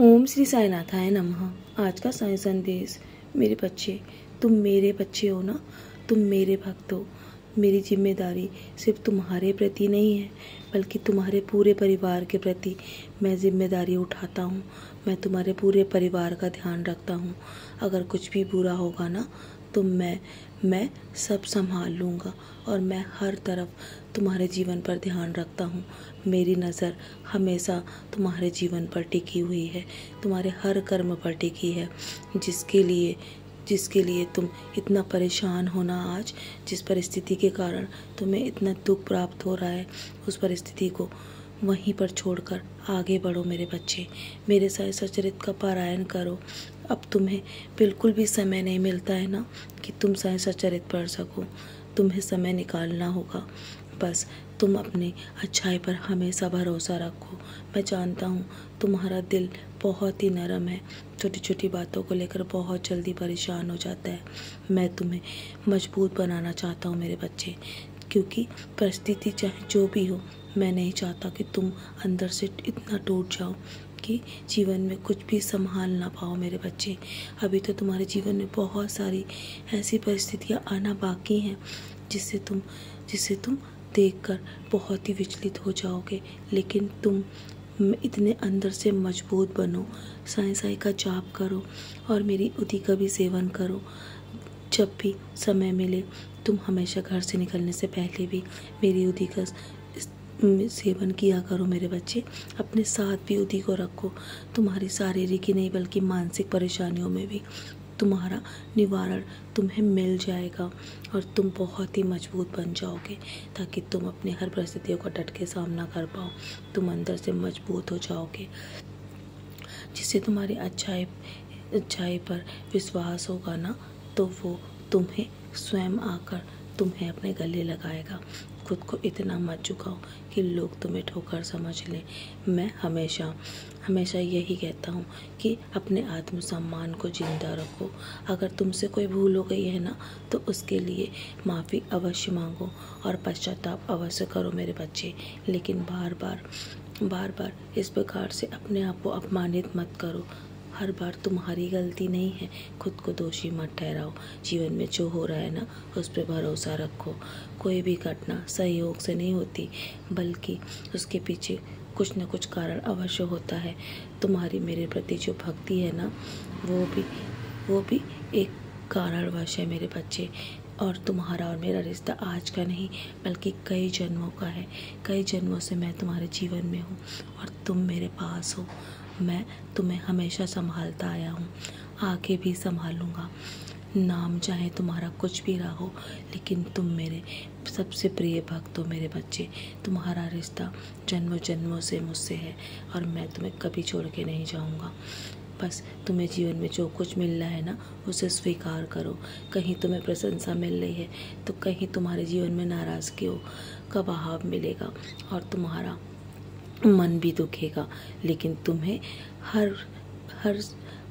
ओम श्री साईनाथाय नमः। आज का साई संदेश। मेरे बच्चे, तुम मेरे बच्चे हो ना, तुम मेरे भक्त हो। मेरी जिम्मेदारी सिर्फ तुम्हारे प्रति नहीं है, बल्कि तुम्हारे पूरे परिवार के प्रति मैं जिम्मेदारी उठाता हूँ। मैं तुम्हारे पूरे परिवार का ध्यान रखता हूँ। अगर कुछ भी बुरा होगा ना तो मैं सब संभाल लूँगा और मैं हर तरफ तुम्हारे जीवन पर ध्यान रखता हूँ। मेरी नज़र हमेशा तुम्हारे जीवन पर टिकी हुई है, तुम्हारे हर कर्म पर टिकी है, जिसके लिए तुम इतना परेशान हो ना आज। जिस परिस्थिति के कारण तुम्हें इतना दुख प्राप्त हो रहा है, उस परिस्थिति को वहीं पर छोड़कर आगे बढ़ो मेरे बच्चे। मेरे साई सचरित का पारायण करो। अब तुम्हें बिल्कुल भी समय नहीं मिलता है ना कि तुम साई सचरित पढ़ सको। तुम्हें समय निकालना होगा। बस तुम अपनी अच्छाई पर हमेशा भरोसा रखो। मैं जानता हूँ तुम्हारा दिल बहुत ही नरम है, छोटी छोटी बातों को लेकर बहुत जल्दी परेशान हो जाता है। मैं तुम्हें मजबूत बनाना चाहता हूँ मेरे बच्चे, क्योंकि परिस्थिति चाहे जो भी हो, मैं नहीं चाहता कि तुम अंदर से इतना टूट जाओ कि जीवन में कुछ भी संभाल ना पाओ मेरे बच्चे। अभी तो तुम्हारे जीवन में बहुत सारी ऐसी परिस्थितियाँ आना बाकी हैं जिससे तुम देखकर बहुत ही विचलित हो जाओगे। लेकिन तुम इतने अंदर से मजबूत बनो। साई का जाप करो और मेरी उदी का भी सेवन करो। जब भी समय मिले तुम हमेशा घर से निकलने से पहले भी मेरी उदी का सेवन किया करो मेरे बच्चे। अपने साथ भी उदी को रखो। तुम्हारी शारीरिक ही नहीं बल्कि मानसिक परेशानियों में भी तुम्हारा निवारण तुम्हें मिल जाएगा और तुम बहुत ही मजबूत बन जाओगे, ताकि तुम अपने हर परिस्थितियों का डट के सामना कर पाओ। तुम अंदर से मजबूत हो जाओगे, जिससे तुम्हारी अच्छाई पर विश्वास होगा ना, तो वो तुम्हें स्वयं आकर तुम्हें अपने गले लगाएगा। खुद को इतना मत झुकाओ कि लोग तुम्हें ठोकर समझ लें। मैं हमेशा यही कहता हूँ कि अपने आत्मसम्मान को जिंदा रखो। अगर तुमसे कोई भूल हो गई है ना, तो उसके लिए माफ़ी अवश्य मांगो और पश्चाताप अवश्य करो मेरे बच्चे। लेकिन बार बार इस प्रकार से अपने आप को अपमानित मत करो। हर बार तुम्हारी गलती नहीं है, खुद को दोषी मत ठहराओ। जीवन में जो हो रहा है ना, उस पर भरोसा रखो। कोई भी घटना सहयोग से नहीं होती, बल्कि उसके पीछे कुछ न कुछ कारण अवश्य होता है। तुम्हारी मेरे प्रति जो भक्ति है ना, वो भी एक कारणवश है मेरे बच्चे। और तुम्हारा और मेरा रिश्ता आज का नहीं, बल्कि कई जन्मों का है। कई जन्मों से मैं तुम्हारे जीवन में हूँ और तुम मेरे पास हो। मैं तुम्हें हमेशा संभालता आया हूँ, आगे भी संभालूंगा। नाम चाहे तुम्हारा कुछ भी रहा हो, लेकिन तुम मेरे सबसे प्रिय भक्त हो मेरे बच्चे। तुम्हारा रिश्ता जन्मों जन्मों से मुझसे है और मैं तुम्हें कभी छोड़ के नहीं जाऊँगा। बस तुम्हें जीवन में जो कुछ मिल रहा है ना, उसे स्वीकार करो। कहीं तुम्हें प्रशंसा मिल रही है तो कहीं तुम्हारे जीवन में नाराज़गी का बहाव मिलेगा और तुम्हारा मन भी दुखेगा। लेकिन तुम्हें हर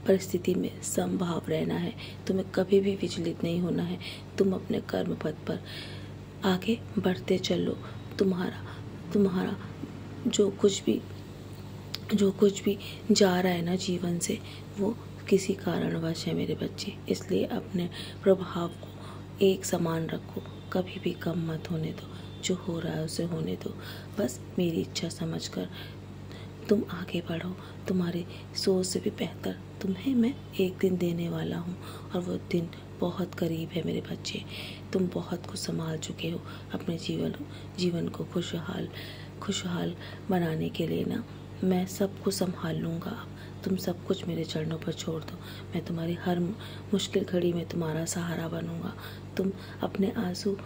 परिस्थिति में समभाव रहना है। तुम्हें कभी भी विचलित नहीं होना है। तुम अपने कर्म पथ पर आगे बढ़ते चलो। तुम्हारा जो कुछ भी जा रहा है ना जीवन से, वो किसी कारणवश है मेरे बच्चे। इसलिए अपने प्रभाव को एक समान रखो, कभी भी कम मत होने दो। जो हो रहा है उसे होने दो। बस मेरी इच्छा समझकर तुम आगे बढ़ो। तुम्हारी सोच से भी बेहतर तुम्हें मैं एक दिन देने वाला हूँ और वो दिन बहुत करीब है मेरे बच्चे। तुम बहुत कुछ संभाल चुके हो। अपने जीवन को खुशहाल बनाने के लिए ना, मैं सब कुछ संभाल लूँगा। तुम सब कुछ मेरे चरणों पर छोड़ दो। मैं तुम्हारी हर मुश्किल घड़ी में तुम्हारा सहारा बनूँगा। तुम अपने आंसू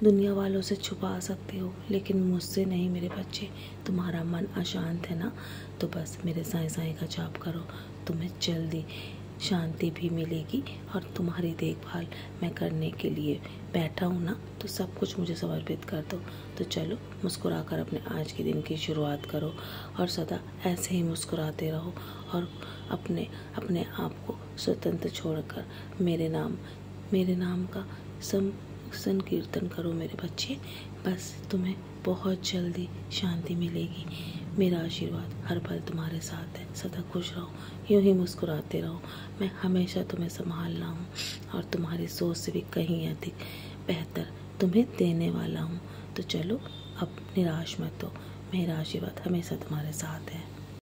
दुनिया वालों से छुपा सकते हो, लेकिन मुझसे नहीं मेरे बच्चे। तुम्हारा मन अशांत है ना, तो बस मेरे साईं का जाप करो। तुम्हें जल्दी शांति भी मिलेगी और तुम्हारी देखभाल मैं करने के लिए बैठा हूँ ना, तो सब कुछ मुझे समर्पित कर दो। तो चलो, मुस्कुराकर अपने आज के दिन की शुरुआत करो और सदा ऐसे ही मुस्कुराते रहो और अपने आप को स्वतंत्र छोड़कर मेरे नाम का संकीर्तन करो मेरे बच्चे। बस तुम्हें बहुत जल्दी शांति मिलेगी। मेरा आशीर्वाद हर पल तुम्हारे साथ है। सदा खुश रहो, यूं ही मुस्कुराते रहो। मैं हमेशा तुम्हें संभालना हूँ और तुम्हारी सोच से भी कहीं अधिक बेहतर तुम्हें देने वाला हूँ। तो चलो अब निराश मत हो, मेरा आशीर्वाद हमेशा तुम्हारे साथ है।